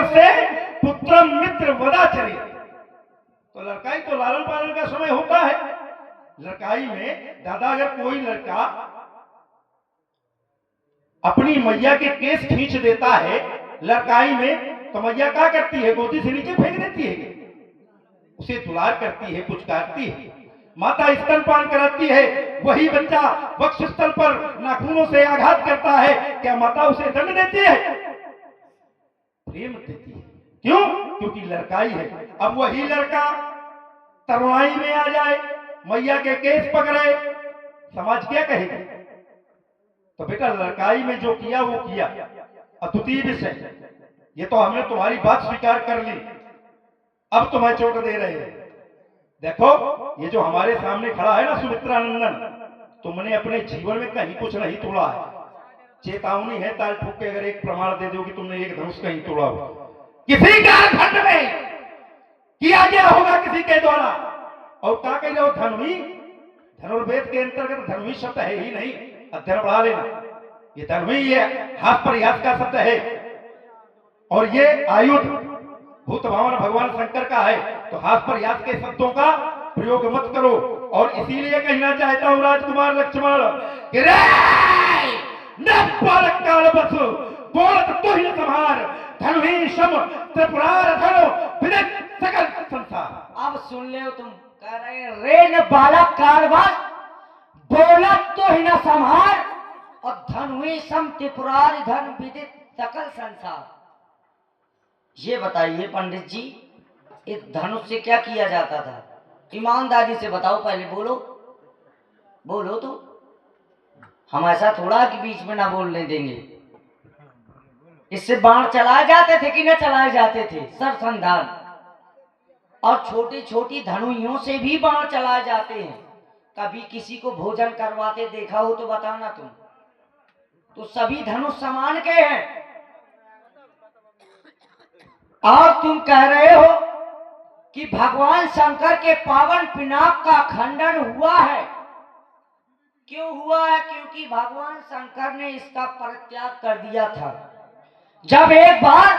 वर्षे पुत्रम मित्र वदाचर्य। तो लड़काई तो लालन पालन का समय होता है। लड़काई में दादा अगर कोई लड़का अपनी मैया के केस खींच देता है लड़काई में, तो मैया क्या करती है? गोदी से नीचे फेंक देती है, उसे दुलार करती है, पुचकारती है। माता स्तनपान कराती है, वही बच्चा वक्षस्थल पर नाखूनों से आघात करता है, क्या माता उसे दंड देती है? प्रेम देती है। क्यों? क्योंकि लड़काई है। अब वही लड़का तरुणाई में आ जाए, मैया के केस पकड़े, समाज क्या कहेगा? तो बेटा लड़काई में जो किया वो किया, अद्वितीय विषय। ये तो हमने तुम्हारी बात स्वीकार कर ली, अब तुम्हें चोट दे रहे हैं। देखो ये जो हमारे सामने खड़ा है ना सुमित्रा नंदन, तुमने अपने जीवन में कहीं कुछ नहीं तोड़ा है। चेतावनी है, ताल ठोक के अगर एक प्रमाण दे दो कि तुमने एक धनुष कहीं तोड़ा हो, किसी कालखंड में किया गया होगा किसी के द्वारा। और क्या कह रहे हो? धनुवी, धनुर्वेद के अंतर्गत धनुवी शब्द है ही नहीं, अध्ययन बढ़ा लेना। ये धनुवी ये हाथ प्रयास का शब्द है, और ये आयुध भूत भावन भगवान शंकर का है। तो हाथ प्रयास के शब्दों का प्रयोग मत करो। और इसीलिए कहना चाहता हूं राजकुमार लक्ष्मण कि बालक काल बसु बोलत तो ही संहार, धनुही सम त्रिपुरार धनो विदित सकल संसार। अब सुन ले तुम कह रहे रे न बालक कालवश बोलत तो ही न संहार, और धनुही सम त्रिपुरार धन विदित सकल संसार। ये बताइए पंडित जी, इस धनुष से क्या किया जाता था? ईमानदारी से बताओ, पहले बोलो बोलो। तो हम ऐसा थोड़ा कि बीच में ना बोलने देंगे। इससे बाण चलाए जाते थे कि न चलाए जाते थे? सरसंधान। और छोटी छोटी धनुइयों से भी बाण चलाए जाते हैं। कभी किसी को भोजन करवाते देखा हो तो बताना तुम। तो सभी धनुष समान के हैं। और तुम कह रहे हो कि भगवान शंकर के पावन पिनाक का खंडन हुआ है। क्यों हुआ है? क्योंकि भगवान शंकर ने इसका परित्याग कर दिया था। जब एक बार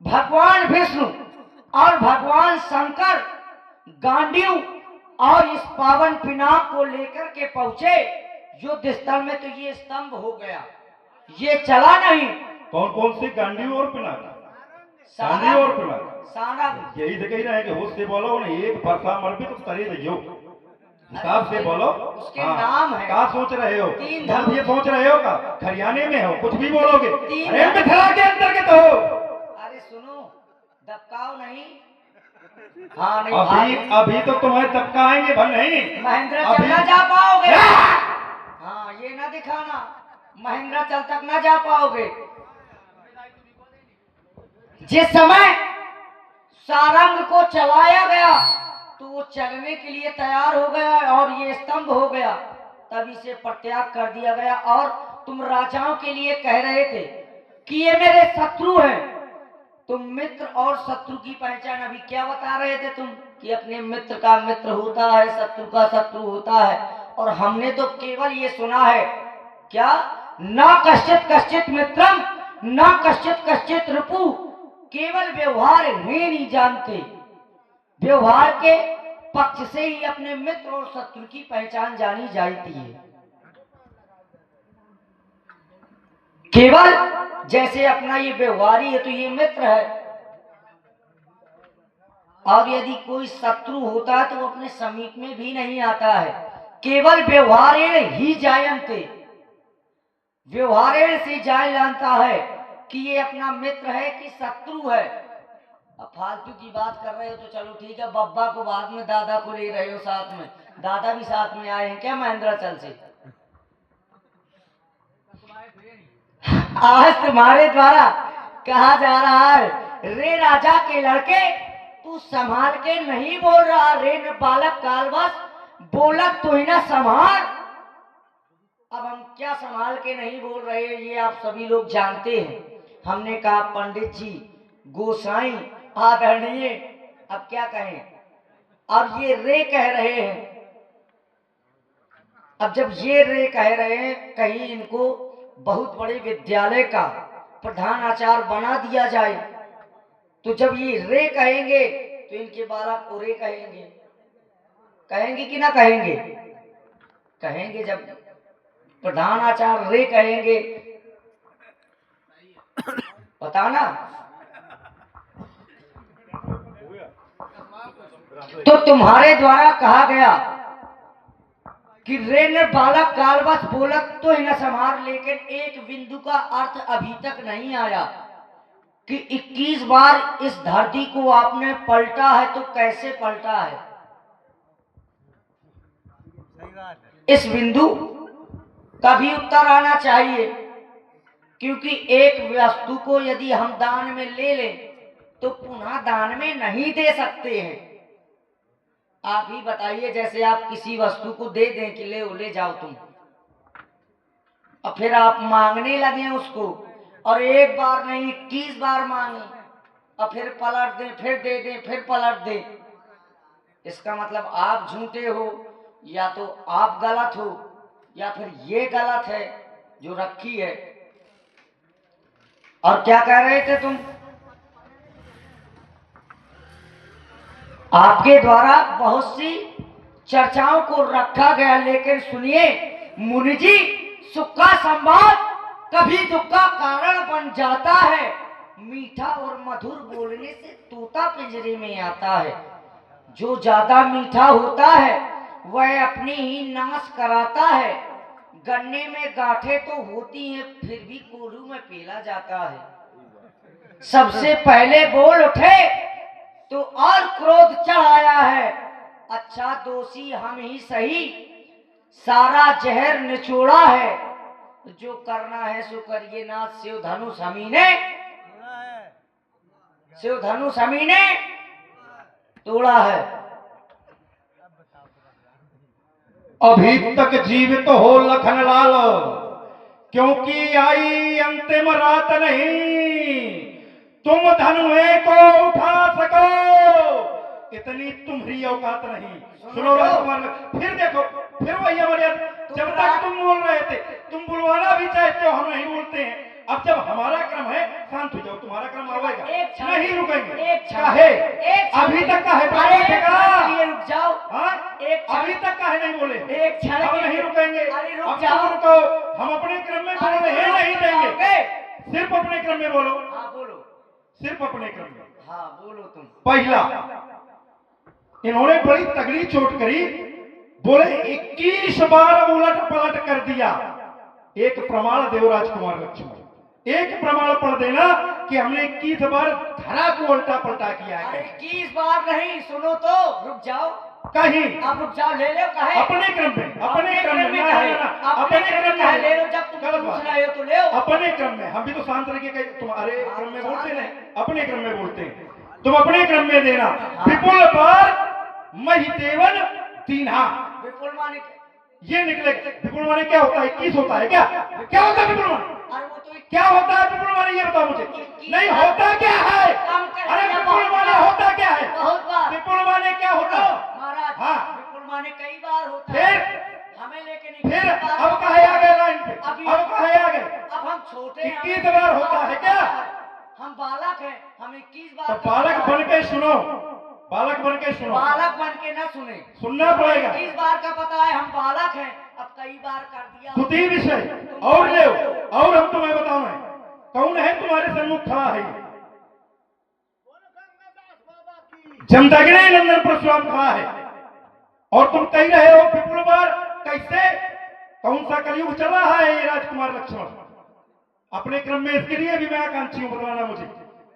भगवान विष्णु और भगवान शंकर गांडीव और इस पावन पिनाक को लेकर के पहुंचे युद्ध स्थल में, तो ये स्तंभ हो गया, ये चला नहीं। कौन कौन से गांडीव और पिनाक? सारा और पिनाक सारा यही तो कह रहे हैं कि होश से बोलो ना, एक फरसा मर भी तो तरे दो, हिसाब से बोलो। उसके नाम है। क्या सोच रहे हो? तीन तुम ये सोच रहे हो का हरियाणा में हो कुछ भी बोलोगे? तीन अरे मिथिला के अंतर्गत हो। अरे सुनो, दबकाओ नहीं। हाँ नहीं, अभी तो तुम्हें दबकाएंगे भर नहीं। महेंद्र चल ना जा पाओगे। हाँ ये ना दिखाना, महेंद्र चल तक ना जा पाओगे। जिस समय सारंग को चलाया गया तो वो चलने के लिए तैयार हो गया और ये स्तंभ हो गया, तब इसे परित्याग कर दिया गया। और तुम राजाओं के लिए कह रहे थे कि ये मेरे शत्रु हैं। तुम मित्र और शत्रु की पहचान अभी क्या बता रहे थे तुम? कि अपने मित्र का मित्र होता है, शत्रु का शत्रु होता है। और हमने तो केवल ये सुना है, क्या न कश्चित कश्चित मित्रम न कश्चित कश्चित रिपु, केवल व्यवहार ही नहीं जानते। व्यवहार के पक्ष से ही अपने मित्र और शत्रु की पहचान जानी जाती है। केवल जैसे अपना ये व्यवहारी है तो ये मित्र है, और यदि कोई शत्रु होता है तो वो अपने समीप में भी नहीं आता है। केवल व्यवहारेण ही जायन्ते, व्यवहारेण से जान जानता है कि ये अपना मित्र है कि शत्रु है। अब फालतू की बात कर रहे हो तो चलो ठीक है, बब्बा को बाद में, दादा को ले रहे हो साथ में, दादा भी साथ में आए हैं क्या महेंद्राचल से? आज तुम्हारे द्वारा कहा जा रहा है, रे राजा के लड़के तू संभाल के नहीं बोल रहा, रे न बालक कालवश बोलक तो ही ना संभाल। अब हम क्या संभाल के नहीं बोल रहे हैं ये आप सभी लोग जानते हैं। हमने कहा पंडित जी, गोसाई, आदरणीय, अब क्या कहें। अब ये रे कह रहे हैं, अब जब ये रे कह रहे हैं, कहीं इनको बहुत बड़े विद्यालय का प्रधान आचार्य बना दिया जाए, तो जब ये रे कहेंगे तो इनके बालक उरे कहेंगे। कहेंगे कि ना कहेंगे? कहेंगे। जब प्रधान आचार्य रे कहेंगे, बताना। तो तुम्हारे द्वारा कहा गया कि रे ने बालक कालवश बोलक तो ही न संहार, लेकिन एक बिंदु का अर्थ अभी तक नहीं आया कि 21 बार इस धरती को आपने पलटा है, तो कैसे पलटा है? इस बिंदु का भी उत्तर आना चाहिए, क्योंकि एक वस्तु को यदि हम दान में ले लें तो पुनः दान में नहीं दे सकते हैं। आप ही बताइए, जैसे आप किसी वस्तु को दे दें कि ले जाओ तुम, और फिर आप मांगने लगे उसको, और एक बार नहीं 21 बार मांगे, और फिर पलट दें, फिर दे दें, फिर पलट दें। इसका मतलब आप झूठे हो, या तो आप गलत हो, या फिर ये गलत है जो रखी है। और क्या कह रहे थे तुम? आपके द्वारा बहुत सी चर्चाओं को रखा गया, लेकिन सुनिए मुनि जी, सुख का संवाद कभी दुख का कारण बन जाता है। मीठा और मधुर बोलने से तोता पिंजरे में आता है। जो ज्यादा मीठा होता है वह अपनी ही नाश कराता है। गन्ने में गांठें तो होती हैं, फिर भी कोल्हू में पेला जाता है। सबसे पहले बोल उठे तो और क्रोध चढ़ आया है। अच्छा दोषी हम ही सही, सारा जहर निचोड़ा है। जो करना है सो करिए ना, शिव धनुष हमी ने तोड़ा है। अभी तक जीवित हो लखनलाल, क्योंकि आई अंतिम रात नहीं, तुम धनुए को उठा सको, इतनी तुम्हारी औकात नहीं। सुनो राजकुमार, फिर देखो, फिर वही हमारे, जब तक तुम बोल रहे थे, तुम बुलवाना भी चाहते हो, हम नहीं बोलते हैं। अब जब हमारा क्रम है, शांत हो जाओ, तुम्हारा क्रम आएगा, नहीं रुकेंगे। काहे अभी तक काहे रुक जाओ, अभी तक काहे नहीं बोले? एक क्षण अब नहीं रुकेंगे। रुक जाओ, रुको, हम अपने क्रम में बोलने ही नहीं देंगे। सिर्फ अपने क्रम में बोलो। हाँ बोलो, सिर्फ अपने क्रम में। हाँ बोलो तुम। पहला, इन्होंने बड़ी तगड़ी चोट करी, बोले 21 बार उलट पलट कर दिया। एक प्रमाण देव राजकुमार लक्ष्मण, एक प्रमाण पढ़ देना कि हमने 21 बार धरा को उल्टा पलटा किया है। 21 बार नहीं, सुनो तो, रुक जाओ कहीं, आप रुक जाओ, ले लो। कहे अपने क्रम में, अपने क्रम में, अपने क्रम में ले लो। जब तुम गलत पूछ रहे हो तो ले लो अपने क्रम में। हम भी तो शांत रह के तुम्हारे क्रम में बोलते नहीं, अपने क्रम में बोलते हैं। तुम अपने क्रम में देना। विपुल बार महिदेवन दीन्हा, विपुल माने ये निकले। विपुल माने क्या होता है? 21 होता है क्या? क्या होता है विपुल माने? अरे वो तो क्या होता है विपुल माने? ये बताओ मुझे। नहीं होता क्या है? अरे विपुल माने होता क्या है? बहुत बार। विपुल माने क्या होता? महाराज, हाँ, विपुल माने कई बार होता है। फिर हमें लेके नहीं, फिर अब कहे आ गए लाइन पे, अब कहे आ गए। अब हम छोटे हैं, 21 बार होता है क्या? हम बालक हैं, हम 21 बार। तो बालक बन के सुनो, बालक बन के सुनो। बालक बन के ना सुने, सुनना पड़ेगा। 21 बार का पता है, हम बालक हैं, अब कई बार कर दिया। स्तुति विषय और ले, और हम तुम्हें बताऊं कौन है तुम्हारे सन्मुख खड़ा है। जमदग्नि नंदन परशुराम खड़ा है, और तुम कह रहे हो विपुल बार कैसे? कौन सा कलयुग चल रहा है ये राजकुमार लक्ष्मण? अपने क्रम में इसके लिए भी मैं आकांक्षी हूं, बताना मुझे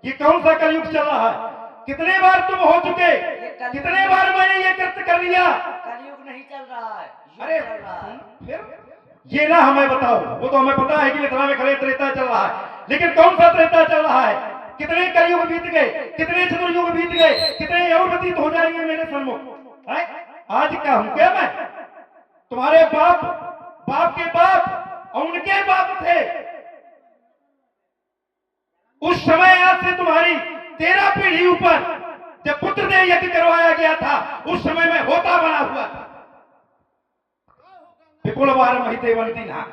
ये कौन सा कलयुग चल रहा है। कितने बार तुम हो चुके, कितने बार मैंने ये कृत्य कर लिया? कलयुग नहीं चल रहा है, अरे चल रहा है। फिर ये ना हमें बताओ, वो तो हमें पता है कि मिथिला में खड़े त्रेता चल रहा है, लेकिन कौन सा त्रेता चल रहा है? कितने कलयुग बीत गए, कितने चतुर्युग बीत गए, कितने और व्यतीत हो जाएंगे मेरे सन्मुख। आज क्या हूं क्या मैं? तुम्हारे बाप, बाप के बाप और उनके बाप थे। उस समय आज से तुम्हारी 13 पीढ़ी ऊपर जब पुत्र ने यज्ञ करवाया गया था, उस समय में होता बना हुआ था। विपुल बार महिदेवन दीन्हा,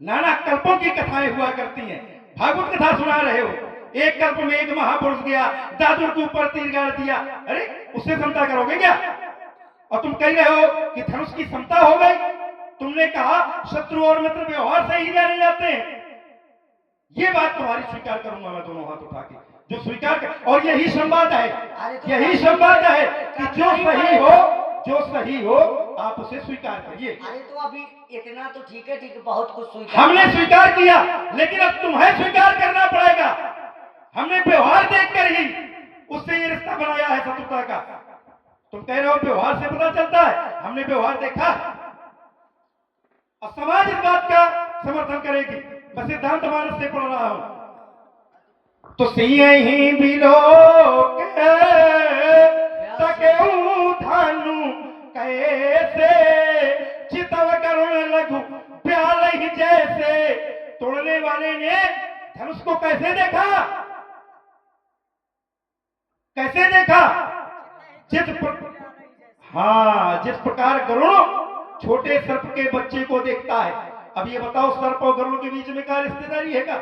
नाना कल्पों की कथाएं हुआ करती हैं। भागवत कथा सुना रहे हो, एक कल्प में एक महापुरुष गया, दादुर के ऊपर तीर गाड़ दिया, अरे उससे समता करोगे क्या? और तुम कह रहे हो कि धनुष की समता हो गई। तुमने कहा शत्रु और मित्र व्यवहार से ही जाने जाते हैं। ये बात तुम्हारी स्वीकार करूंगा मैं दोनों हाथ उठा के, जो स्वीकार कर, और यही संवाद है, यही संवाद है कि जो सही हो आप उसे स्वीकार करिए। अरे तो अभी इतना तो ठीक है, बहुत कुछ स्वीकार हमने स्वीकार किया, लेकिन अब तुम्हें स्वीकार करना पड़ेगा। हमने व्यवहार देखकर ही उससे ये रिश्ता बनाया है शत्रुता का। तुम कह रहे हो व्यवहार से पता चलता है, हमने व्यवहार देखा। अब समाज इस बात का समर्थन करेगी, मैं सिद्धांत मानस से पढ़ रहा हूं। तो सिंह बिलो धानु कैसे चितव करुण लघु प्याल ही जैसे। तोड़ने वाले ने धनुष को कैसे देखा? कैसे देखा? जिस प्रकार गरुड़ छोटे सर्प के बच्चे को देखता है। अब ये बताओ, सर्प और गरुड़ के बीच में क्या रिश्तेदारी है? का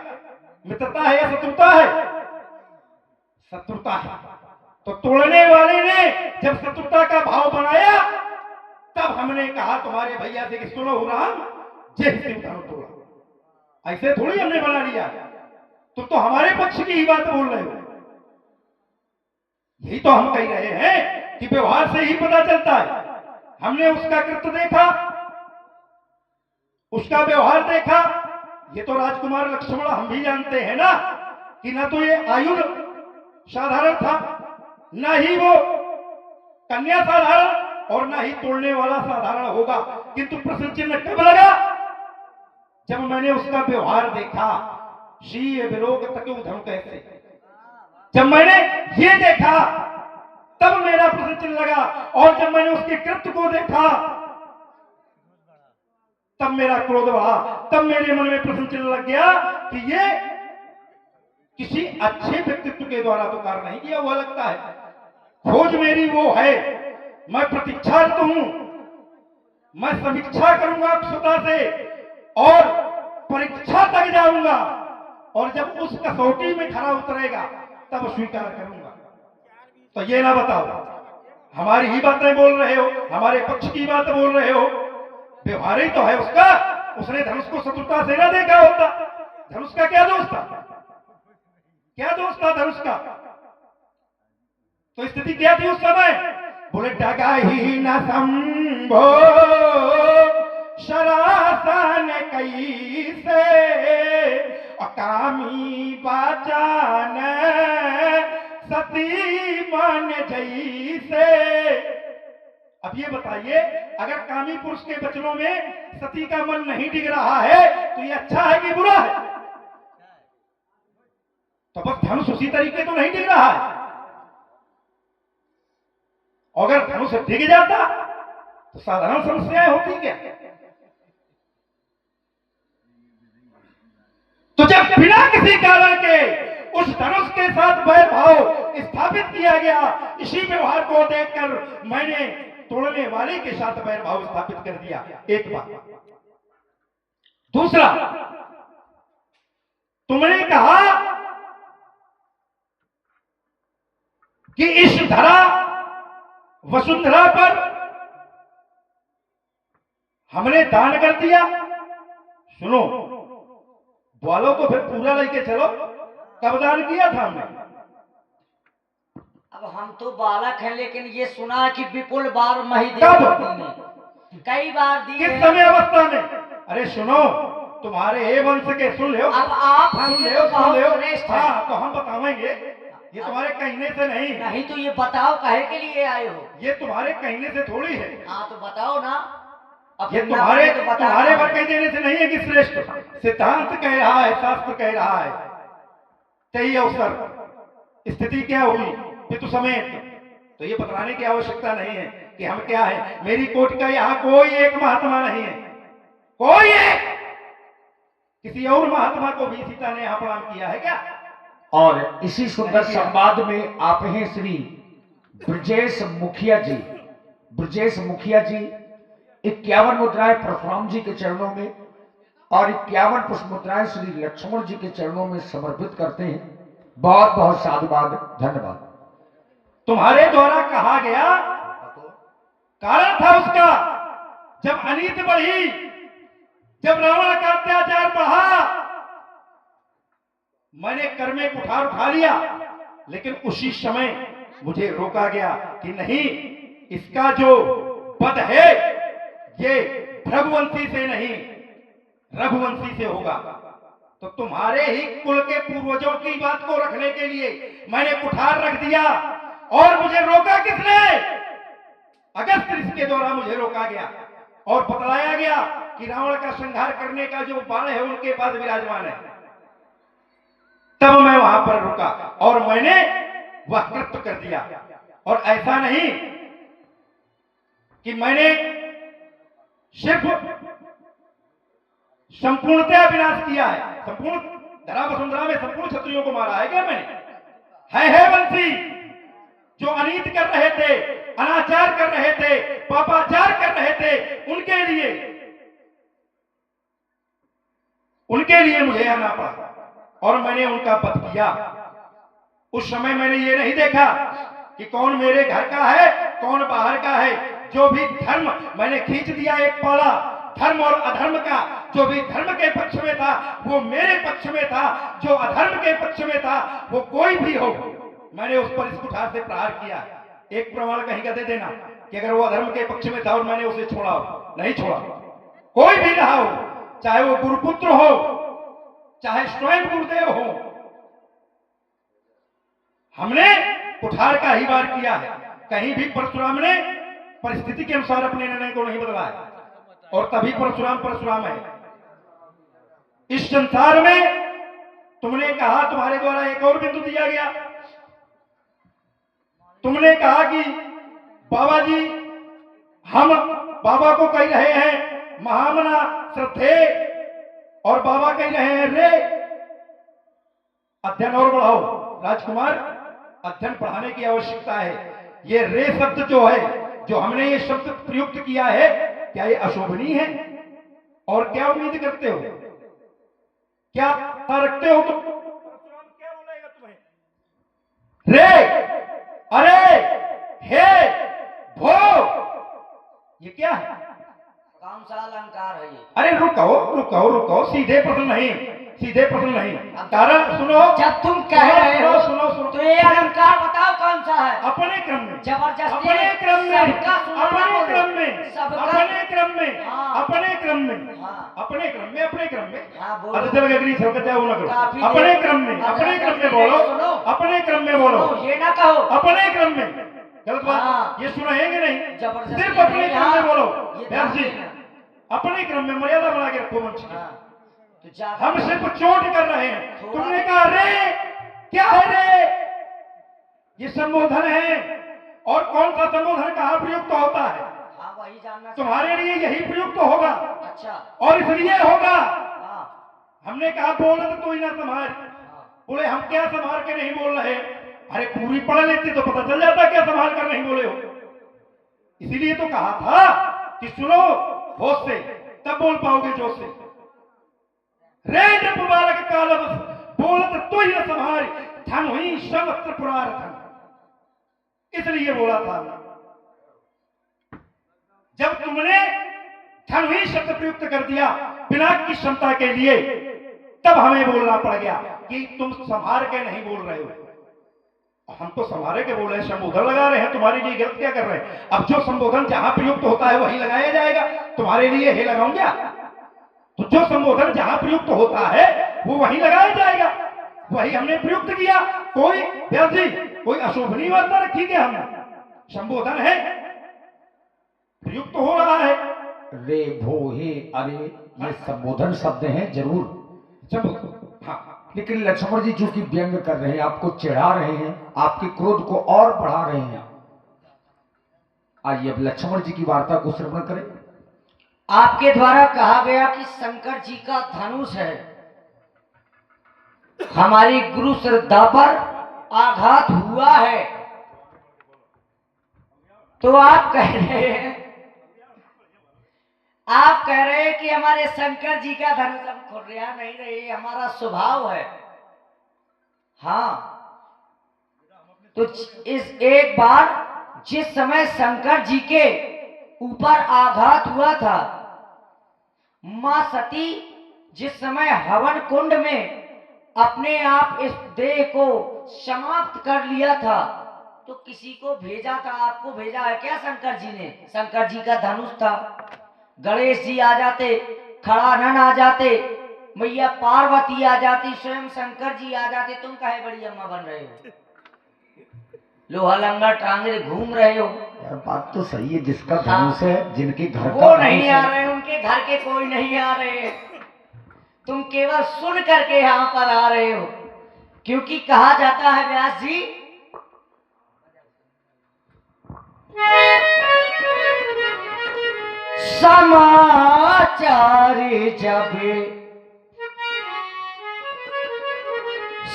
मित्रता है या शत्रुता है? शत्रुता है। तो तोड़ने वाले ने जब शत्रुता का भाव बनाया, तब हमने कहा तुम्हारे भैया से कि सुनो राम, जय सिंह धनुष तोड़ा। ऐसे थोड़ी हमने बना लिया, तुम तो हमारे पक्ष की ही बात बोल रहे हो। यही तो हम कह रहे हैं कि व्यवहार से ही पता चलता है। हमने उसका कृत्य देखा, उसका व्यवहार देखा। ये तो राजकुमार लक्ष्मण हम भी जानते हैं ना कि ना तो ये आयुध साधारण था, ना ही वो कन्या साधारण, और ना ही तोड़ने वाला साधारण होगा। किंतु प्रश्न चिन्ह कब लगा? जब मैंने उसका व्यवहार देखा। शीय विलोक तकु धनु कैसे, जब मैंने ये देखा तब मेरा प्रश्न चिन्ह लगा। और जब मैंने उसके कृत्य को देखा तब मेरा क्रोध बढ़ा। तब मेरे मन में प्रश्न चिन्ह लग गया कि ये किसी अच्छे व्यक्तित्व के द्वारा तो कार्य नहीं किया हुआ लगता है। खोज मेरी वो है, मैं प्रतीक्षारत हूं, मैं समीक्षा करूंगा स्वतः से और परीक्षा तक जाऊंगा, और जब उस कसौटी में खरा उतरेगा तब स्वीकार करूंगा। तो ये ना बताओ हमारी ही बातें बोल रहे हो, हमारे पक्ष की बात बोल रहे हो। व्यवहार ही तो है उसका। उसने धनुष को शत्रुता से ना देखा होता। धनुष का क्या दोष था? क्या दोष था धनुष का? तो स्थिति क्या थी उस समय? बोले डगा ही न संभो शरासन कई से, अकामी बाचान सती मन जई से। अब ये बताइए, अगर कामी पुरुष के वचनों में सती का मन नहीं डिग रहा है तो ये अच्छा है कि बुरा है? तो बस धनुष उसी तरीके तो नहीं डिग रहा है। अगर धनुष डिग जाता तो साधारण समस्याएं होती क्या? तो जब बिना किसी कारण के उस धनुष के साथ वैर भाव स्थापित किया गया, इसी व्यवहार को देखकर मैंने तोड़ने वाले के साथ वैर भाव स्थापित कर दिया। एक बात। दूसरा, तुमने कहा कि इस धरा वसुंधरा पर हमने दान कर दिया। सुनो, बोलो तो फिर पूरा लेके चलो, कब दान किया था हमने? अब हम तो बालक हैं, लेकिन ये सुना कि विपुल बार मही कई बार दी। किस समय अवस्था में? अरे सुनो, तुम्हारे हे वंश के सुन लो। अब आप सुन लो। हाँ, तो हम बताएंगे। ये तुम्हारे कहने से नहीं तो ये बताओ काहे के लिए आए हो? ये तुम्हारे कहने से थोड़ी है। हाँ तो बताओ ना। अब ये तुम्हारे पर कह देने से नहीं है कि श्रेष्ठ। सिद्धांत कह रहा है, शास्त्र कह रहा है। सही अवसर स्थिति क्या हुई पितु समेत, तो ये बतलाने की आवश्यकता नहीं है कि हम क्या है। मेरी कोट का यहाँ कोई एक महात्मा नहीं है, कोई एक। किसी और महात्मा को भी सीता ने यहाँ प्रणाम किया है क्या? और इसी सुंदर संवाद में आप हैं श्री ब्रजेश मुखिया जी। ब्रजेश मुखिया जी 51 मुद्राएं परशुराम जी के चरणों में और 51 पुष्प मुद्राएं श्री लक्ष्मण जी के चरणों में समर्पित करते हैं। बहुत बहुत साधुवाद, धन्यवाद। तुम्हारे द्वारा कहा गया कारण था उसका, जब अनीति बढ़ी, जब रावण का अत्याचार बढ़ा, मैंने कर में कुठार उठा लिया, लेकिन उसी समय मुझे रोका गया कि नहीं, इसका जो पद है ये भृगुवंशी से नहीं रघुवंशी से होगा। तो तुम्हारे ही कुल के पूर्वजों की बात को रखने के लिए मैंने कुठार रख दिया। और मुझे रोका किसने? अगस्त ऋषि के द्वारा मुझे रोका गया और बतलाया गया कि रावण का संहार करने का जो बाण है उनके पास विराजमान है। तब मैं वहां पर रुका और मैंने वह कृत्य कर दिया। और ऐसा नहीं कि मैंने सिर्फ संपूर्णतया विनाश किया है, संपूर्ण धरा वसुंधरा में संपूर्ण क्षत्रियों को मारा है क्या मैंने? है वंशी जो अनीत कर रहे थे, अनाचार कर रहे थे, पापाचार कर रहे थे, उनके लिए मुझे आना पड़ा और मैंने उनका वध किया। उस समय मैंने ये नहीं देखा कि कौन मेरे घर का है, कौन बाहर का है। जो भी धर्म मैंने खींच दिया एक पाला, धर्म और अधर्म का, जो भी धर्म के पक्ष में था वो मेरे पक्ष में था, जो अधर्म के पक्ष में था वो कोई भी हो, मैंने उस पर इस कुठार से प्रहार किया। एक प्रमाण कहीं का दे देना कि अगर वो अधर्म के पक्ष में था और मैंने उसे छोड़ा हो। नहीं छोड़ा, कोई भी रहा हो, चाहे वो गुरुपुत्र हो, चाहे स्वयं गुरुदेव हो, हमने कुठार का ही वार किया है। कहीं भी परशुराम ने परिस्थिति के अनुसार अपने निर्णय को नहीं बदला है और तभी परशुराम है। इस संसार में तुमने कहा, तुम्हारे द्वारा एक और बिंदु दिया गया, तुमने कहा कि बाबा जी, हम बाबा को कह रहे हैं महामना श्रद्धे और बाबा कह रहे हैं रे। अध्ययन और बढ़ाओ राजकुमार, अध्ययन पढ़ाने की आवश्यकता है। ये रे शब्द जो है, जो हमने ये शब्द प्रयुक्त किया है, क्या ये अशोभनीय है? और क्या उम्मीद करते हो, क्या रखते हो? तो क्या बोलेगा तुम्हें? रे, अरे, हे, भो, ये क्या है? कौन सा अलंकार है ये? अरे रुको, सीधे प्रश्न नहीं। कारण सुनो, जब तुम कह रहे हो सुनो, तो ये अलंकार बताओ कौन सा है? अपने क्रम में, जबरदस्ती अपने क्रम में, सबका सुनना अपने बोलो। क्रम में, सबका- अपने क्रम में, हाँ। अपने क्रम में, हाँ। अपने क्रम में, अपने क्रम में। हाँ, बोलो। अरे जब अगली सबका चाहे वो ना करो, काफी अपने देर- क्रम में, अगर अपने क्रम में काफी बोलो, देर सुनो। अपने क्रम में बोलो, सुनो, ये ना कहो अपने क्रम में। गलत बात, हाँ। ये सुनाएंगे नहीं, जबरदस्ती सिर्फ अपने क्रम में हाँ। बोलो। ये व्यास जी, ध्यान देना। अपने क्रम में मर्यादा बना के रखो मंच की। हाँ, तो ज्यादा- हम सिर्फ चोट कर रहे हैं। थोड़ा- तुमने कहा रे, क्या है रे? ये संबोधन है। और कौन सा संबोधन कहाँ प्रयुक्त होता है? हाँ, वही जानना तुम्हारे लिए यही प्रयुक्त होगा अच्छा। और इसलिए होगा। हाँ, हमने कहा बोल तो ही ना संभाल। हाँ, बोले हम क्या संभाल के नहीं बोल रहे? अरे पूरी पढ़ लेते तो पता चल जाता क्या संभाल कर नहीं बोले हो। इसीलिए तो कहा था कि सुनो होश से, तब बोल पाओगे जोश से। रे जब मुबारक कालबस, बोलत तो ही न संभाल, धन हुई समत्र पुरार धन। इसलिए बोला था। जब तुमने धन हुई शब्द प्रयुक्त कर दिया पिनाक की क्षमता के लिए, तब हमें बोलना पड़ गया कि तुम संभार के नहीं बोल रहे हो। हम तो संभारे के बोल रहे हैं, संबोधन लगा रहे हैं। तुम्हारे लिए गलत क्या कर रहे हैं? अब जो संबोधन जहां प्रयुक्त होता है वही लगाया जाएगा। तुम्हारे लिए हे लगाऊं क्या? तो जो संबोधन जहां प्रयुक्त होता है वो वही लगाया जाएगा, वही हमने प्रयुक्त किया। कोई व्यास जी, कोई अशोभनीय वार्ता रखी क्या हमने? संबोधन है, प्रयुक्त हो रहा है। रे, भो, हे, अरे, ये संबोधन शब्द हैं जरूर, संबोधन, हाँ। लेकिन लक्ष्मण जी चूंकि व्यंग कर रहे हैं, आपको चिढ़ा रहे हैं, आपके क्रोध को और बढ़ा रहे हैं। आइए अब लक्ष्मण जी की वार्ता को श्रवण करें। आपके द्वारा कहा गया कि शंकर जी का धनुष है, हमारी गुरु श्रद्धा पर आघात हुआ है। तो आप कह रहे हैं, आप कह रहे हैं कि हमारे शंकर जी का धनुष हम खुर्रिया नहीं रहे, हमारा स्वभाव है। हाँ, तो इस एक बार जिस समय शंकर जी के ऊपर आघात हुआ था, मां सती जिस समय हवन कुंड में अपने आप इस देह को समाप्त कर लिया था, तो किसी को भेजा था, आपको भेजा है क्या शंकर जी ने? शंकर जी का धनुष था, गणेश जी आ जाते, खड़ानन आ जाते, मैया पार्वती आ जाती, स्वयं शंकर जी आ जाते, तुम काहे बड़ी अम्मा बन रहे हो, लोहा लंगा टांगे घूम रहे हो? यार बात तो सही है, जिसका हाँ। धनुष है, जिनके घर वो का नहीं धनुष आ है। रहे, उनके घर के कोई नहीं आ रहे, तुम केवल सुन करके यहाँ पर आ रहे हो। क्योंकि कहा जाता है व्यास जी,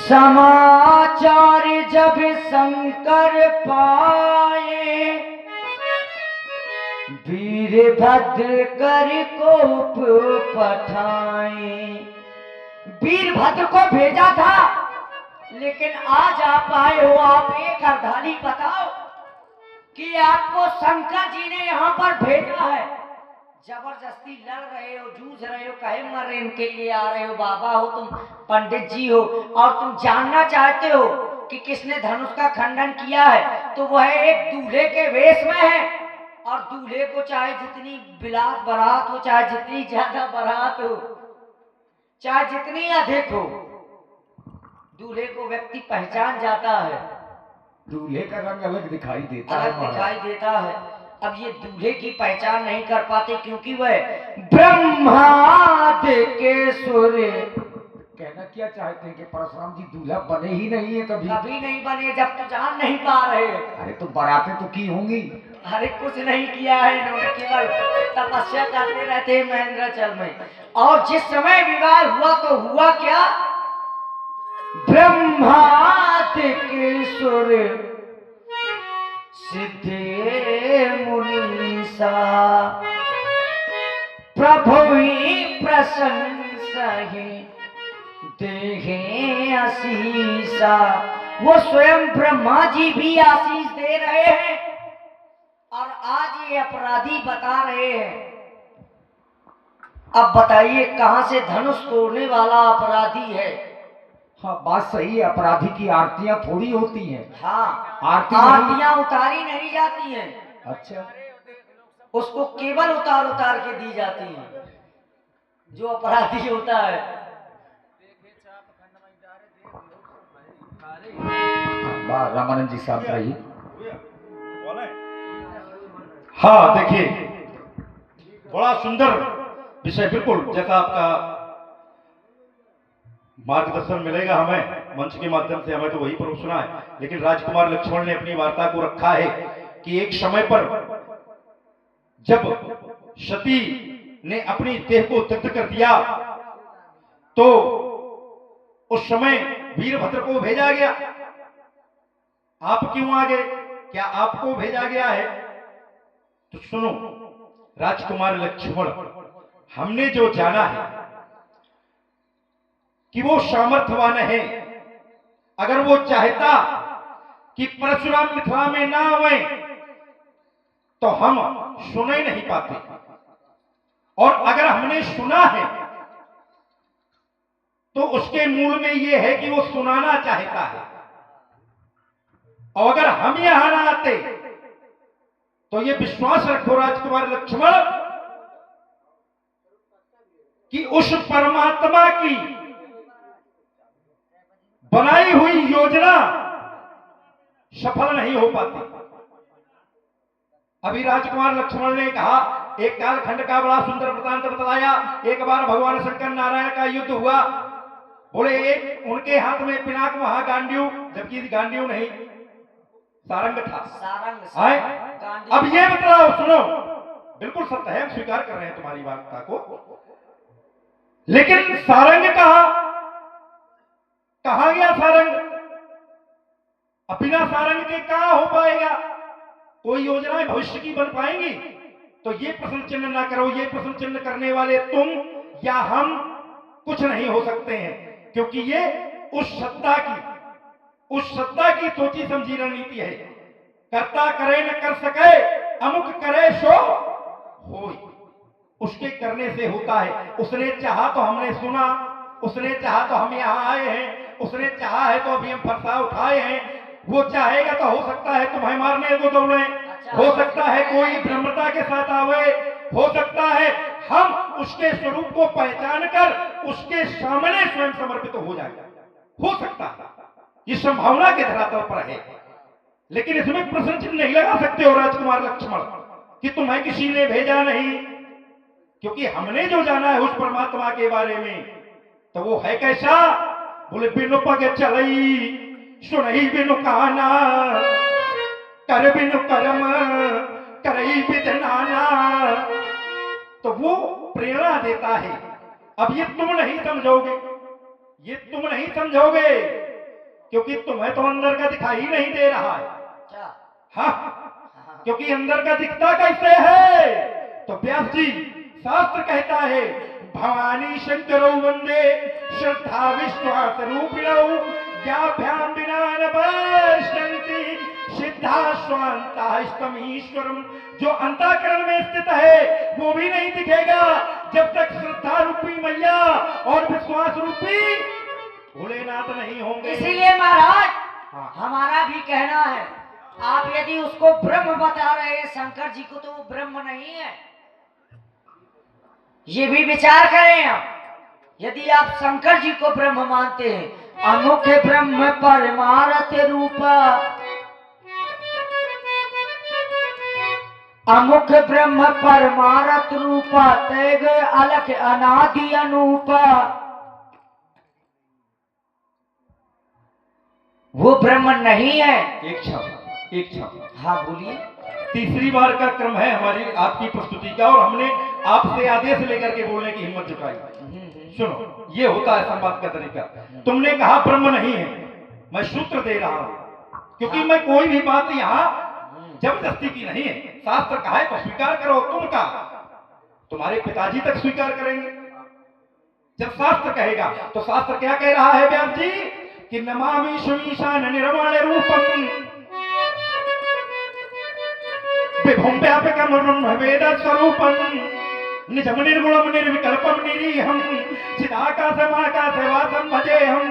समाचार जब शंकर पाए, वीरभद्र कर कोप पठाए। वीरभद्र को भेजा था, लेकिन आज आप आए हो, आप एक अर्धाली बताओ कि आपको शंकर जी ने यहाँ पर भेजा है, जबरदस्ती लड़ रहे हो, जूझ रहे हो, कहे मर रहे इनके लिए आ रहे हो, बाबा हो तुम, पंडित जी हो, और तुम जानना चाहते हो कि किसने धनुष का खंडन किया है, तो वह एक दूल्हे के वेश में है, और दूल्हे को चाहे जितनी बिलात बारात हो, चाहे जितनी ज्यादा बारात हो, चाहे जितनी अधिक हो, दूल्हे को व्यक्ति पहचान जाता है, दूल्हे का रंग अलग दिखाई देता अलग है। दिखाई देता है। अब ये दूल्हे की पहचान नहीं कर पाते, क्योंकि वह ब्रह्मादि के सुर। कहना क्या चाहते हैं कि परशुराम जी दूल्हा बने ही नहीं है कभी? कभी नहीं बने, जब तो जान नहीं पा रहे। अरे तो बारातें तो की होंगी। अरे कुछ नहीं किया है इन्होंने, केवल तपस्या करते रहते हैं महेंद्राचल में। और जिस समय विवाह हुआ तो हुआ क्या, ब्रह्मादि के सुर सिद्धे मुनीसा, प्रभु प्रशंसा देहे आशीषा। वो स्वयं ब्रह्मा जी भी आशीष दे रहे हैं, और आज ये अपराधी बता रहे हैं। अब बताइए कहां से धनुष तोड़ने वाला अपराधी है? हाँ बात सही है, अपराधी की आरतियां थोड़ी होती हैं। हाँ, आरतियां उतारी नहीं जाती हैं, अच्छा, उसको केवल उतार उतार के दी जाती हैं, जो अपराधी होता है। वाह रामानंद जी साहब रही। हाँ देखिए, बड़ा सुंदर विषय, बिल्कुल जैसा आपका मार्गदर्शन मिलेगा हमें मंच के माध्यम से, हमें तो वही पर सुना है। लेकिन राजकुमार लक्ष्मण ने अपनी वार्ता को रखा है कि एक समय पर जब सती ने अपनी देह को दग्ध कर दिया, तो उस समय वीरभद्र को भेजा गया। आप क्यों आ गए? क्या आपको भेजा गया है? तो सुनो राजकुमार लक्ष्मण, हमने जो जाना है कि वो सामर्थ्यवान है। अगर वो चाहता कि परशुराम मिथिला में ना आवे, तो हम सुन ही नहीं पाते। और अगर हमने सुना है, तो उसके मूल में ये है कि वो सुनाना चाहता है। और अगर हम यहां ना आते, तो ये विश्वास रखो राजकुमार लक्ष्मण कि उस परमात्मा की बनाई हुई योजना सफल नहीं हो पाती। अभी राजकुमार लक्ष्मण ने कहा, एक कालखंड का बड़ा सुंदर वृतांत बतलाया। एक बार भगवान शंकर नारायण का युद्ध हुआ। बोले एक उनके हाथ में पिनाक महागांडीव, जबकि गांडीव नहीं सारंग था। आए? अब ये बतलाओ, सुनो, बिल्कुल सत्य है, हम स्वीकार कर रहे हैं तुम्हारी वार्ता को, लेकिन सारंग कहां गया सारंग? अब बिना सारंग के कहां हो पाएगा? कोई योजनाएं भविष्य की बन पाएंगी? तो ये प्रश्न चिन्ह ना करो। ये प्रश्न चिन्ह करने वाले तुम या हम कुछ नहीं हो सकते हैं, क्योंकि ये उस सत्ता की सोची समझी रणनीति है। करता करे न कर सके, अमुक करे सो होय। उसके करने से होता है। उसने चाहा तो हमने सुना, उसने चाहा तो हम यहाँ आए हैं, उसने चाहा है तो अभी हम फरसा उठाए हैं। वो चाहेगा तो हो सकता है तुम्हें मारने को दौड़े, हो सकता है कोई ब्रह्मता के साथ आवे, हो सकता है हम उसके स्वरूप को पहचान कर उसके सामने स्वयं समर्पित हो जाएगा, हो सकता है। ये संभावना के धरातल पर है, लेकिन इसमें प्रश्न चिन्ह नहीं लगा सकते हो राजकुमार लक्ष्मण कि तुम्हें किसी ने भेजा नहीं, क्योंकि हमने जो जाना है उस परमात्मा के बारे में तो वो है कैसा। बोले बिनु पग चलई सुनई बिनु काना, कर बिनु कर्म करई बिद नाना। तो वो प्रेरणा देता है। अब ये तुम नहीं समझोगे, ये तुम नहीं समझोगे, क्योंकि तुम्हें तो अंदर का दिखाई नहीं दे रहा है। हाँ, क्योंकि अंदर का दिखता कैसे है। तो व्यास जी शास्त्र कहता है भवानी शंकरो वंदे श्रद्धा विश्वास रूपिणौ, ज्ञाभ्याम विना न पश्यन्ति सिद्धा स्वांता स्तमीश्वरम। जो अंतःकरण में स्थित है वो भी नहीं दिखेगा जब तक श्रद्धा रूपी मैया और विश्वास रूपी भोलेनाथ नहीं होंगे। इसीलिए महाराज हाँ। हमारा भी कहना है, आप यदि उसको ब्रह्म बता रहे हैं शंकर जी को, तो वो ब्रह्म नहीं है। ये भी विचार करें आप। यदि आप शंकर जी को ब्रह्म मानते हैं, अमुख ब्रह्म परमारथ रूप, अमुख ब्रह्म परमारथ रूप, तेग अलख अनादि अनूप, वो ब्रह्म नहीं है। एक क्षण हाँ बोलिए। तीसरी बार का क्रम है हमारी आपकी प्रस्तुति का, और हमने आपसे आदेश लेकर के बोलने की हिम्मत जुटाई। सुनो, ये होता है संवाद का तरीका। तुमने कहा ब्रह्म नहीं है, मैं सूत्र दे रहा हूं, क्योंकि मैं कोई भी बात यहाँ जबरदस्ती की नहीं है। शास्त्र कहा है तो स्वीकार करो। तुम कहा तुम्हारे पिताजी तक स्वीकार करेंगे जब शास्त्र कहेगा। तो शास्त्र क्या कह रहा है व्यास जी कि नमामि सुमीशान निर्वाण रूपम विभुम व्यापकम वेद स्वरूपम निजम निर्गुणम निर्विकल्पम निरीहम चिदाकाशमाकाशवासम भजेहम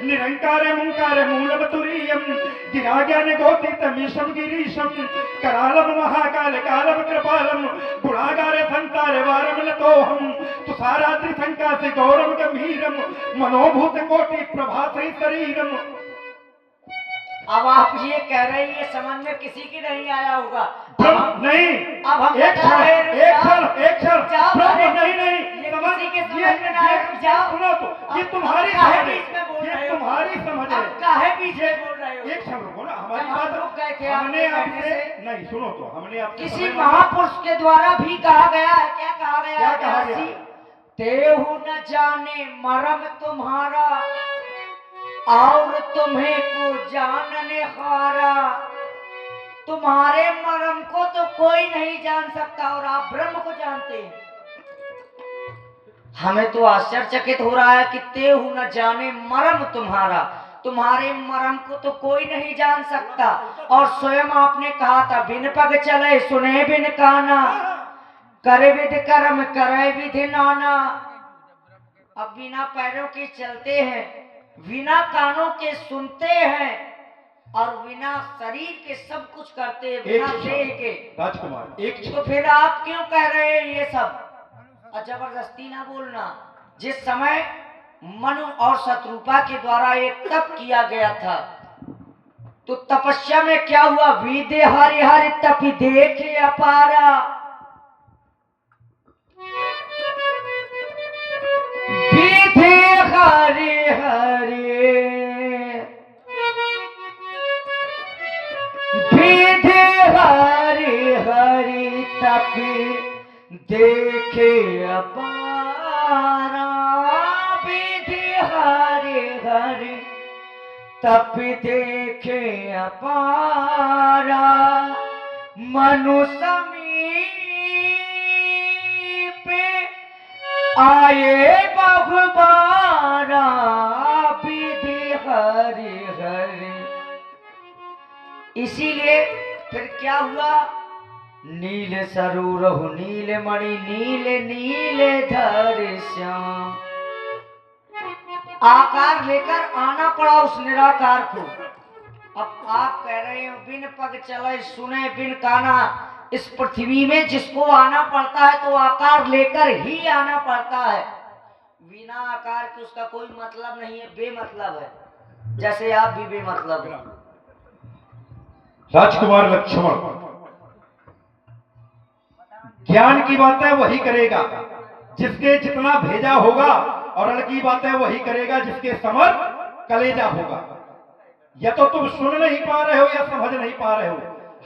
निरंकार मुंकार मूलमतुरीयम गिराज्ञान गोतितमीशम गिरीशम करालम महाकाल कालम कृपालम गुणागार संतार वारम नतोहम तुषारा त्रिशंका से गौरम गंभीरम मनोभूत कोटि प्रभाश्री शरीरम। अब आप ये कह रहे हैं, ये समझ में किसी की नहीं आया होगा। नहीं, अब हम एक क्षण नहीं ये किसी के समझ में ना आए, जाओ। सुनो तो ये तुम्हारी समझ है, ये तुम्हारी समझ है। काहे पीछे बोल रहे हो? एक क्षण रुको ना, हमारी जब हम बात रुक गए थे हमने आपके आपसे कहने नहीं, सुनो तो हमने आपसे किसी समझ- महापुरुष के द्वारा भी कहा गया है। क्या कहा गया? क्या कहा गया? तेहु न जाने मरम तुम्हारा और तुम्हें को जानने हारा। तुम्हारे मरम को तो कोई नहीं जान सकता और आप ब्रह्म को जानते हैं। हमें तो आश्चर्यचकित हो रहा है कि तेहु न जाने मरम तुम्हारा, तुम्हारे मरम को तो कोई नहीं जान सकता। और स्वयं आपने कहा था बिन पग चले सुने बिन काना, करे विधि कर्म करे विधि नाना। अब बिना पैरों के चलते हैं, बिना कानों के सुनते हैं और बिना शरीर के सब कुछ करते हैं, बिना देह के। राजकुमार एक तो फिर आप क्यों कह रहे हैं ये सब? और जबरदस्ती ना बोलना। जिस समय मनु और शत्रुपा के द्वारा एक तप किया गया था, तो तपस्या में क्या हुआ? विदे हरि हरि तपि देखे अपारा। विधि हरि हरि विधि हरि हरि तपि देखे अपारा। विधि हरि हरि तपि देखे अपारा। मनु समीर आए बहुबारा विधि हरि हरि। इसीलिए फिर क्या हुआ, नील सरूरहु नील मणि नील नील धर श्याम। आकार लेकर आना पड़ा उस निराकार को। अब आप कह रहे हो बिन पग चले सुने बिन काना, इस पृथ्वी में जिसको आना पड़ता है तो आकार लेकर ही आना पड़ता है। बिना आकार के उसका कोई मतलब नहीं है, बेमतलब है, जैसे आप भी बेमतलब हो। राजकुमार लक्ष्मण, ज्ञान की बातें वही करेगा जिसके जितना भेजा होगा, और अड़ की बातें वही करेगा जिसके समर कलेजा होगा। या तो तुम सुन नहीं पा रहे हो या समझ नहीं पा रहे हो।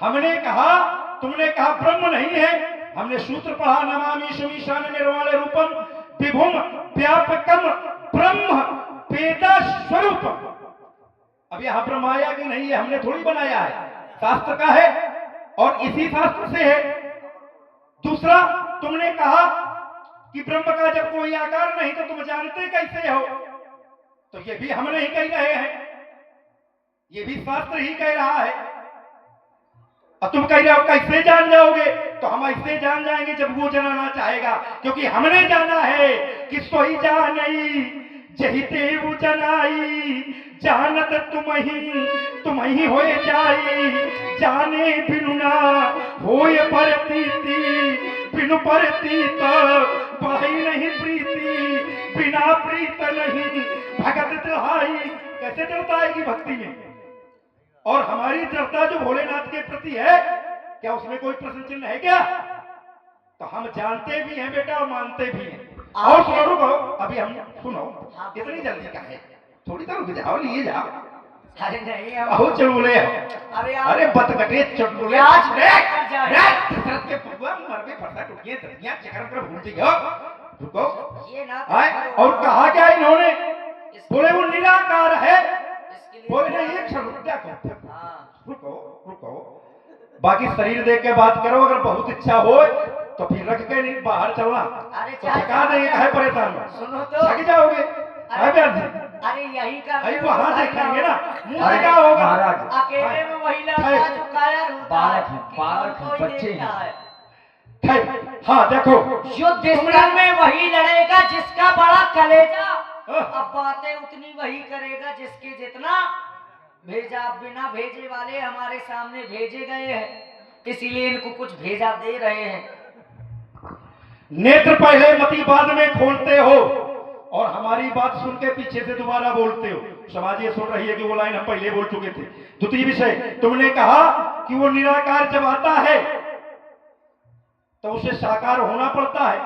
हमने कहा, तुमने कहा ब्रह्म नहीं है, हमने सूत्र पढ़ा नमामि शमीशान निर्वाण रूपम विभुम व्यापकम ब्रह्म वेद स्वरूपम। अब यहां ब्रह्म आया कि नहीं है हमने थोड़ी बनाया है, शास्त्र का है और इसी शास्त्र से है। दूसरा, तुमने कहा कि ब्रह्म का जब कोई आकार नहीं तो तुम जानते कैसे हो, तो ये भी हम नहीं कह रहे हैं, ये भी शास्त्र ही कह रहा है। अब तुम कह रहे हो कैसे जान जाओगे, तो हम ऐसे जान जाएंगे जब वो जानना चाहेगा, क्योंकि हमने जाना है कि सोई जानई जही देव जनाई, जानत तुम ही होए जाई, जाने बिनु ना होए परतीति, बिनु परतीत बढ़ई नहीं प्रीति, बिना प्रीत नहीं भगत दृढ़ाई। कैसे दृढ़ता आएगी भक्ति में? और हमारी दृढ़ता जो भोलेनाथ के प्रति है, क्या उसमें कोई प्रश्न चिन्ह है क्या? तो हम जानते भी हैं बेटा और मानते भी हैं। और सुनो, रुको, अभी हम सुनो, इतनी जल्दी का है, थोड़ी देर रुक जाओ, लिए जाओ। अरे नहीं हम अहो चलुले, अरे बतकटे चटुले दशरथ के पपुआ मरबे फरसा टुटियां दतियां चक्कर कर भूलती हो। रुको, ये ना और कहा क्या इन्होंने? बोले वो निराकार है। इसके लिए बोले नहीं, एक क्षण रुक जाओ, हाँ, रुको, बाकी शरीर देख के बात करो। अगर बहुत इच्छा हो तो फिर रख के नहीं बाहर चलना, अरे तो थका देंगे, काहे परेशान हो? सुनो तो, थक जाओगे। अरे यही का वहां से खाएंगे ना, मुंह से क्या होगा? महाराज, अकेले में वही लड़का जो कायर होता है, बालक कि कौन कोई बच्चे देखता हैं। है। हाँ देखो, युद्ध स्थल में वही लड़ेगा जिसका बड़ा कलेजा। अब बातें उतनी वही करेगा जिसके जितना भेजा। बिना भेजे वाले हमारे सामने भेजे गए हैं, इसीलिए इनको कुछ भेजा दे रहे हैं। नेत्र पहले मती बाद में खोलते हो और हमारी बात सुन के पीछे से दोबारा बोलते हो। समाज ये सुन रही है कि वो लाइन हम पहले बोल चुके थे। द्वितीय विषय, तुमने कहा कि वो निराकार जब आता है तो उसे साकार होना पड़ता है।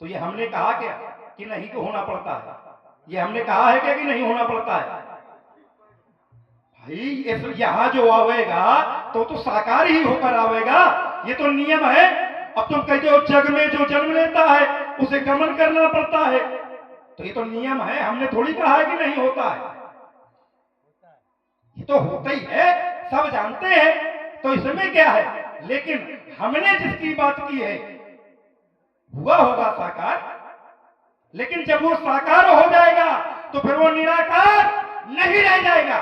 तो ये हमने कहा क्या कि नहीं को होना पड़ता है? ये हमने कहा है क्या कि नहीं होना पड़ता है? भाई यहां जो आवेगा तो साकार ही होकर आवेगा, ये तो नियम है। अब तुम कहते हो जग में जो जन्म लेता है उसे गमन करना पड़ता है, तो ये तो नियम है, हमने थोड़ी कहा है कि नहीं होता है। ये तो होता ही है, सब जानते हैं, तो इसमें क्या है? लेकिन हमने जिसकी बात की है हुआ होगा साकार, लेकिन जब वो साकार हो जाएगा तो फिर वो निराकार नहीं रह जाएगा।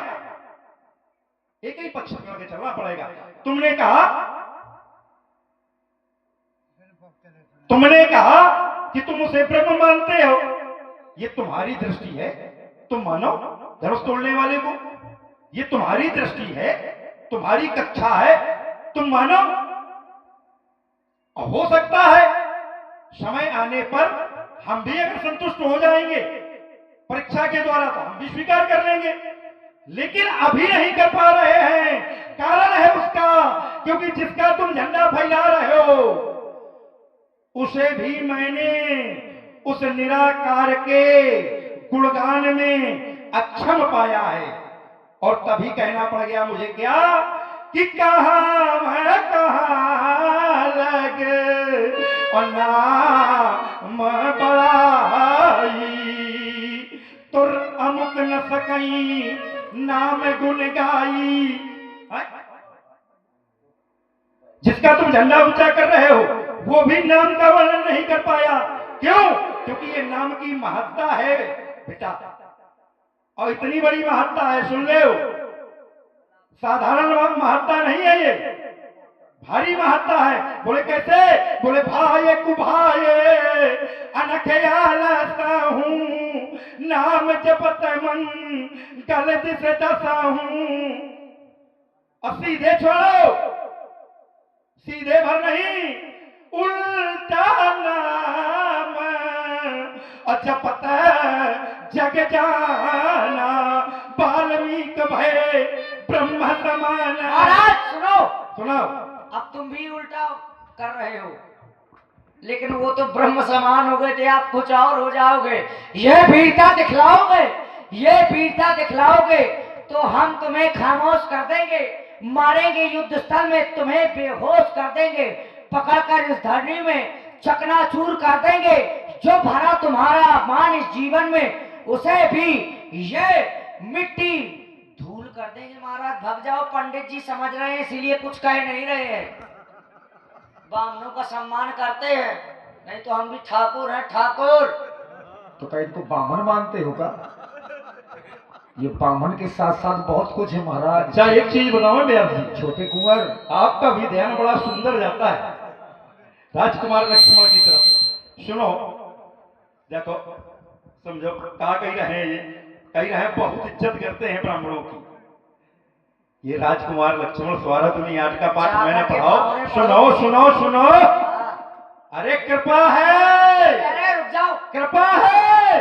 एक ही पक्ष में चलना पड़ेगा। तुमने कहा कि तुम उसे ब्रह्म मानते हो, ये तुम्हारी दृष्टि है, तुम मानो धनुष तोड़ने वाले को, ये तुम्हारी दृष्टि है, तुम्हारी कक्षा है, तुम मानो। हो सकता है समय आने पर हम भी अगर संतुष्ट हो जाएंगे परीक्षा के द्वारा तो हम भी स्वीकार कर लेंगे, लेकिन अभी नहीं कर पा रहे हैं। कारण है उसका, क्योंकि जिसका तुम झंडा फैला रहे हो उसे भी मैंने उस निराकार के गुणगान में अक्षम पाया है, और तभी कहना पड़ गया मुझे क्या कि कहां मैं कहां लग और नाम बड़ाई, तुर अमुक न सकई नाम गुण गाई। जिसका तुम झंडा ऊंचा कर रहे हो वो भी नाम का वर्णन नहीं कर पाया, क्यों? क्योंकि ये नाम की महत्ता है बेटा, और इतनी बड़ी महत्ता है, सुन ले, साधारण महत्ता नहीं है, ये भारी महत्ता है। बोले कैसे? बोले भाई कुभाए अनख्यालता हूँ, नाम जपत मन गलत से दसा हूँ। अब सीधे छोड़ो, सीधे भर नहीं, उल्टा नाम और जपत जग जाना, वाल्मीकि भय ब्रह्म समान। महाराज सुनो, सुनो, अब तुम भी उल्टा कर रहे हो, लेकिन वो तो ब्रह्म समान हो गए थे, आप कुछ और हो जाओगे। ये वीरता दिखलाओगे, ये वीरता दिखलाओगे तो हम तुम्हें खामोश कर देंगे, मारेंगे युद्ध स्थल में, तुम्हें बेहोश कर देंगे, पकड़कर इस धरनी में चकनाचूर कर देंगे। जो भरा तुम्हारा मान इस जीवन में, उसे भी ये मिट्टी धूल कर देंगे। महाराज भग जाओ, पंडित जी समझ रहे हैं इसीलिए कुछ कह नहीं रहे हैं। ब्राह्मणों का सम्मान करते हैं, नहीं तो हम भी ठाकुर हैं, ठाकुर। तो क्या इनको बामन मानते हो का? ये बामन के साथ साथ बहुत कुछ है महाराज। अच्छा एक चीज बताओ ब्यास जी, छोटे कुंवर, आपका भी ध्यान बड़ा सुंदर जाता है राजकुमार लक्ष्मण की तरफ। सुनो, देखो, समझो क्या कह रहे हैं, ये कह रहे हैं बहुत इज्जत करते हैं ब्राह्मणों की। ये राजकुमार लक्ष्मण स्वारा दुनिया 8 का पाठ मैंने पढ़ाओ। सुनो सुनो सुनो, अरे कृपा है, अरे रुक जाओ, कृपा है,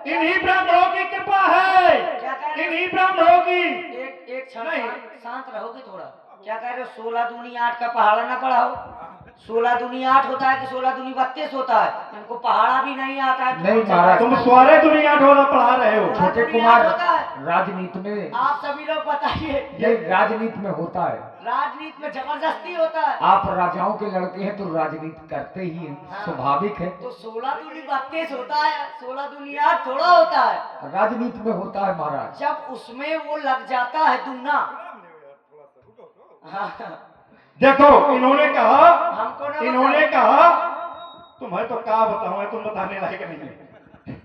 इन्हीं ब्राह्मणों की कृपा है, क्या कह रहे हो? इन्हीं ब्राह्मणों की। एक क्षण नहीं। शांत रहोगे थोड़ा। क्या कह रहे हो? 16 दूनी 8 का पहाड़ा ना पढ़ाओ। 16 दूनी 8 होता है कि 16 दूनी 32 होता है? इनको पहाड़ा भी नहीं आता है। नहीं महाराज, तुम स्वारे दुनिया 8 वाला पढ़ा रहे हो। छोटे कुमार, राजनीति में, आप सभी लोग बताइए, ये राजनीति में होता है। राजनीति में जबरदस्ती होता है। आप राजाओं के लड़के हैं तो राजनीति करते ही हैं, हाँ। स्वाभाविक है। तो 16 दूनी 32 होता है, 16 दूनी 8 थोड़ा होता है। राजनीति में होता है महाराज। जब उसमें वो लग जाता है दूना। हाँ, देखो इन्होंने कहा, हमको ना इन्होंने बताओ। कहा, तुम्हें तो क्या बताऊं, तुम बताने लायक नहीं है।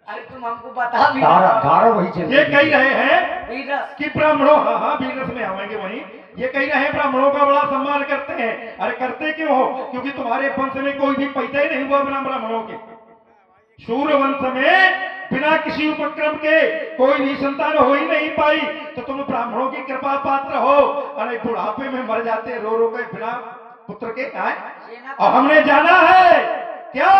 अरे तुम हमको बता भी धारा दो। धारा वही चल ये रही कह है। रहे हैं वीरस। कि ब्राह्मणों, हाँ हाँ बीरस में आवेंगे वहीं, ये कह रहे हैं ब्राह्मणों का बड़ा सम्मान करते हैं। अरे करते क्यों हो? क्योंकि तुम्हारे वंश में कोई भी पैदा ही नहीं हुआ बिना ब्राह्मणों के। सूर्य वंश में बिना किसी उपक्रम के कोई भी संतान हो ही नहीं पाई, तो तुम ब्राह्मणों की कृपा पात्र हो। अरे बुढ़ापे में मर जाते रो रो के बिना पुत्र के आए। और हमने जाना है क्या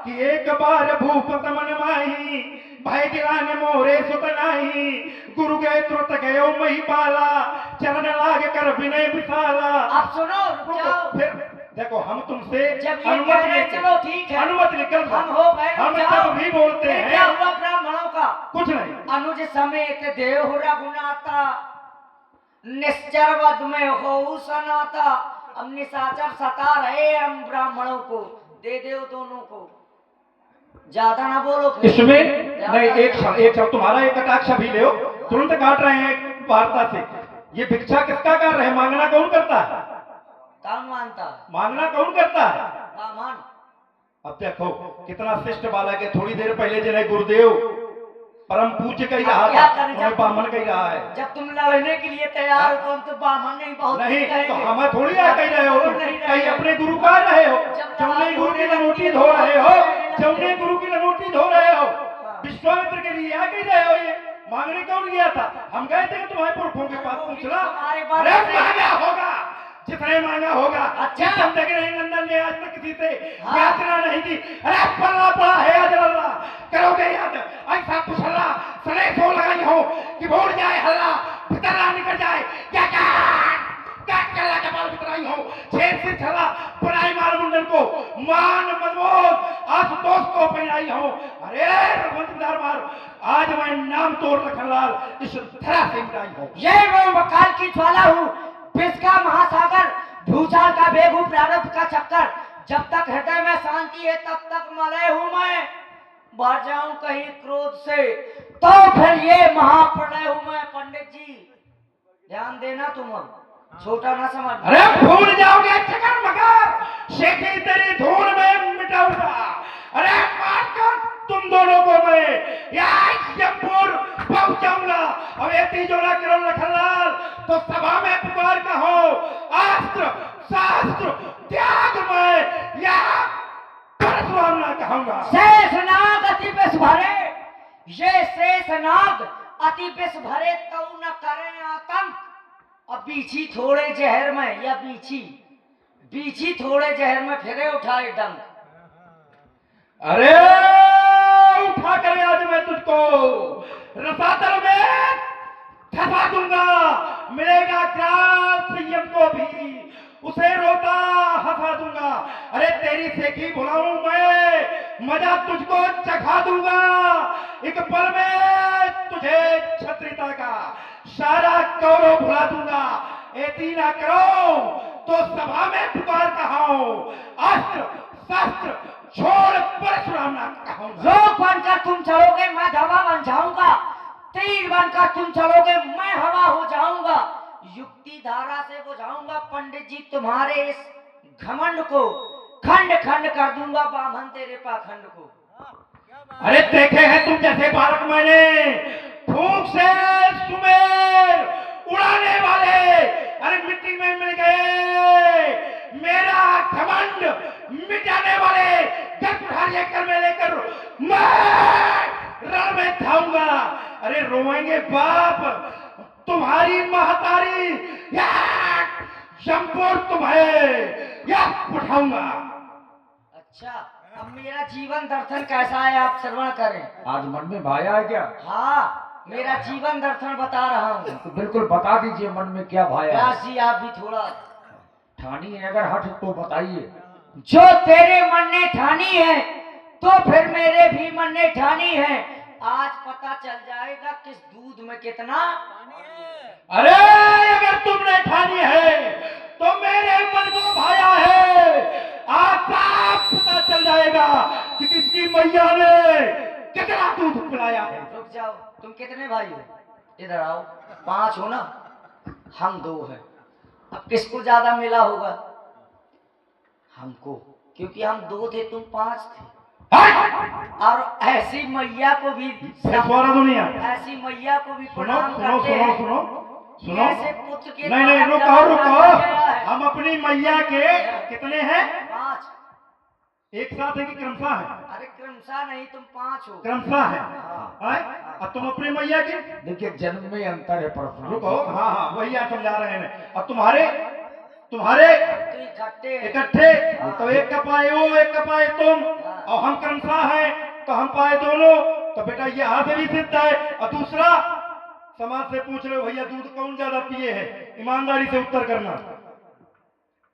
कि एक बार भूपत मन माही, भाई गिरान मोरे सुत नाही, गुरु गए तुरत गयो मही पाला, चरण लाग कर विनय विशाला। आप सुनो, रुक जाओ। फिर देखो हम तुमसे जब ये कह रहे हैं, चलो ठीक है, अनुमति निकल हम हो गए, हम रुक जाओ। सब भी बोलते फिर क्या हैं, हुआ ब्राह्मणों का? कुछ नहीं। अनुज समेत देव रघुनाथा, निश्चर वध में हो सनाता। अब निशाचर सता रहे हम ब्राह्मणों को, दे दो दोनों को। ज्यादा ना बोलो फिर। इसमें नहीं, एक शब्द तुम्हारा एक कटाक्ष भी ले, तुरंत काट रहे हैं वार्ता से। ये भिक्षा किसका कर रहे हैं? मांगना कौन करता है? कौन मानता है? मांगना कौन करता है? ब्राह्मण। अब देखो कितना श्रेष्ठ बालक है। थोड़ी देर पहले जिन्हें गुरुदेव परम पूज्य कह रहा क्या था, करें? उन्हें ब्राह्मण कह रहा है। जब तुम लड़ने के लिए तैयार हो तो ब्राह्मण नहीं, बहुत नहीं कहेंगे। तो हमें थोड़ी आ कह रहे हो, तुम नहीं रहे। कहीं अपने गुरु का रहे हो, जब जमुने गुरु की लड़ाई लंगोटी धो रहे हो, जमुने गुरु की लंगोटी धो रहे हो। विश्वामित्र के लिए आ कह रहे हो। ये मांगने कौन गया था? हम गए थे कि तुम्हारे पुरखों के पास पूछना। तुम्हारे पास अरे मांगा होगा, जितने मांगा होगा। अच्छा। जिंदगी नहीं नंदन ने आज तक किसी से हाँ। याचना नहीं की। अरे पल्ला पड़ा है आज अल्लाह, करोगे याद ऐसा कुछ हल्ला सने सो लगाई हो कि भूल जाए हल्ला, भीतर निकल जाए। क्या क्या कल्ला के बाल बितराई हो, छेद से छला पराई मार मुंडन को, मान मजबूत आशुतोष को पहनाई हो। अरे रघुवंशधार मार, आज मैं नाम तोड़ लखनलाल इस धरा से मिटाई हो। ये वो वकाल की ज्वाला हूँ, विष का महासागर, भूचाल का बेगू, प्रारब्ध का चक्कर। जब तक हृदय में शांति है तब तक मलय हूँ मैं। बढ़ जाऊं कहीं क्रोध से तो फिर ये महाप्रलय हूँ मैं। पंडित जी ध्यान देना, तुम अब छोटा ना समझ। अरे भूल जाओगे चकर मकर, शेखी तेरी धूल में मिटाऊंगा। अरे मारकर तुम दोनों को मैं जयपुर पहुंचाऊंगा। और ये तीजोरा किरण लखनलाल तो सभा में पुकार कहो, अस्त्र शास्त्र त्याग मैं या परशुराम ना कहूंगा। शेषनाग अति विष भरे, ये शेषनाग अति विष भरे तो न करें आतंक। अब बीछी थोड़े जहर में या बीछी थोड़े जहर में फिरे उठाए डंक। अरे उठा करे आज मैं तुझको रसातल में फंसा दूंगा। मिलेगा क्रांत संयम को भी, उसे रोता हंसा दूंगा। अरे तेरी सेकी भुलाऊं मैं, मजा तुझको चखा दूंगा। एक पल में तुझे क्षत्रियता का सारा गौरव भुला दूंगा। ऐसी ना करो तो सभा में पुकार कहाओ, अस्त्र शस्त्र छोड़ परशुराम ना कहूंगा। लोग बनकर तुम चलोगे मैं धवा बन जाऊंगा, तीर बनकर तुम चलोगे मैं हवा हो जाऊंगा। युक्ति धारा से बुझाऊंगा पंडित जी तुम्हारे इस घमंड को, खंड खंड कर दूंगा बामन तेरे पाखंड को। अरे देखे हैं तुम जैसे बालक मैंने, फूंक से सुमेर उड़ाने वाले, अरे मिट्टी में मिल गए। मेरा घमंड मिटाने वाले गर्भधारी कर में लेकर मैं रण में धाऊंगा। अरे रोएंगे बाप तुम्हारी महतारी, या जमपुर तुम्हें या उठाऊंगा। अच्छा, अब मेरा जीवन दर्शन कैसा है आप श्रवण करें। आज मन में भाया है क्या? हाँ, मेरा जीवन दर्शन बता रहा हूँ। तो बिल्कुल बता दीजिए मन में क्या भाया है। व्यास जी आप भी थोड़ा ठानी है अगर हट तो बताइए। जो तेरे मन ने ठानी है तो फिर मेरे भी मन ने ठानी है। आज पता चल जाएगा किस दूध में कितना। अरे अगर तुमने ठानी है तो मेरे मन को भाया है। आज साफ पता चल जाएगा कि किसकी मैया ने कितना दूध पिलाया है। रुक जाओ, तुम कितने भाई हो? इधर आओ। 5 हो ना, हम 2 हैं। अब किसको ज्यादा मिला होगा? हमको, क्योंकि हम 2 थे तुम 5 थे। और ऐसी मैया को भी दुनिया, ऐसी मैया को भी सुनो प्रणाम सुनो करते सुनो हैं। सुनो सुनो। ऐसे पुत्र के नहीं नहीं, द्वारा रुको जन्म रुको, दिया गया है। हम अपनी मैया के कितने हैं? 5। एक साथ है कि क्रमशः है? अरे क्रमशः नहीं, तुम 5 हो। क्रमशः है। हाँ। अब तुम अपनी मैया के देखिए जन्म में अंतर है परशुराम। रुको, हाँ हाँ वही आप समझा रहे हैं। अब तुम्हारे तुम्हारे तो इकट्ठे इकट्ठे, तो एक का पाए वो, एक का पाए तुम, और हम क्रमशः हैं तो हम पाए दोनों। तो बेटा ये हाथ भी सिद्ध है। और दूसरा, समाज से पूछ रहे हो भैया दूध कौन ज्यादा पिए है, ईमानदारी से उत्तर करना।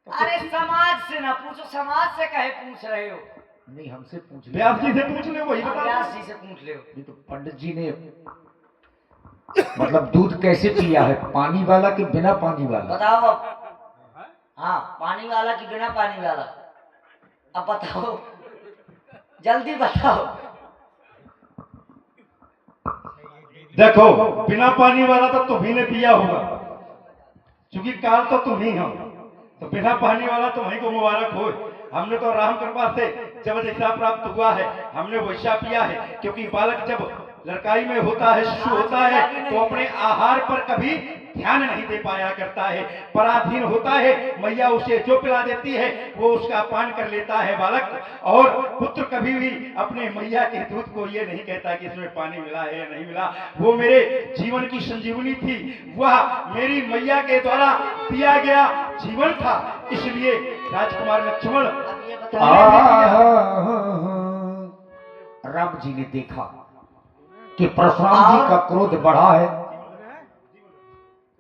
अरे समाज से ना पूछो, समाज से कहे पूछ रहे हो? नहीं हमसे पूछ व्यास जी से पूछ ले, वही बता। व्यास जी से पूछ ले। ये तो पंडित जी ने मतलब दूध कैसे पिया है, पानी वाला कि बिना पानी वाला? बताओ अब। हाँ, पानी वाला कि बिना पानी वाला? अब बताओ, जल्दी बताओ। देखो बिना पानी वाला तो तुम्ही ने पिया होगा, क्योंकि काल तो तुम ही हो। तो बिना पानी वाला तुम्ही को मुबारक हो। हमने तो राम कृपा से जब जैसा प्राप्त हुआ है हमने वैसा पिया है। क्योंकि बालक जब लड़काई में होता है, शिशु होता है, तो अपने आहार पर कभी ध्यान नहीं दे पाया करता है, पराधीन होता है। मैया उसे जो पिला देती है वो उसका पान कर लेता है बालक। और पुत्र कभी भी अपने मैया के दूध को ये नहीं कहता कि इसमें पानी मिला है या नहीं मिला। वो मेरे जीवन की संजीवनी थी, वह मेरी मैया के द्वारा दिया गया जीवन था। इसलिए राजकुमार लक्ष्मण अब ये बताओ। राम जी ने देखा कि परशुराम जी का क्रोध बढ़ा है,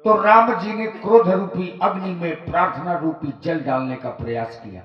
तो राम जी ने क्रोध रूपी अग्नि में प्रार्थना रूपी जल डालने का प्रयास किया।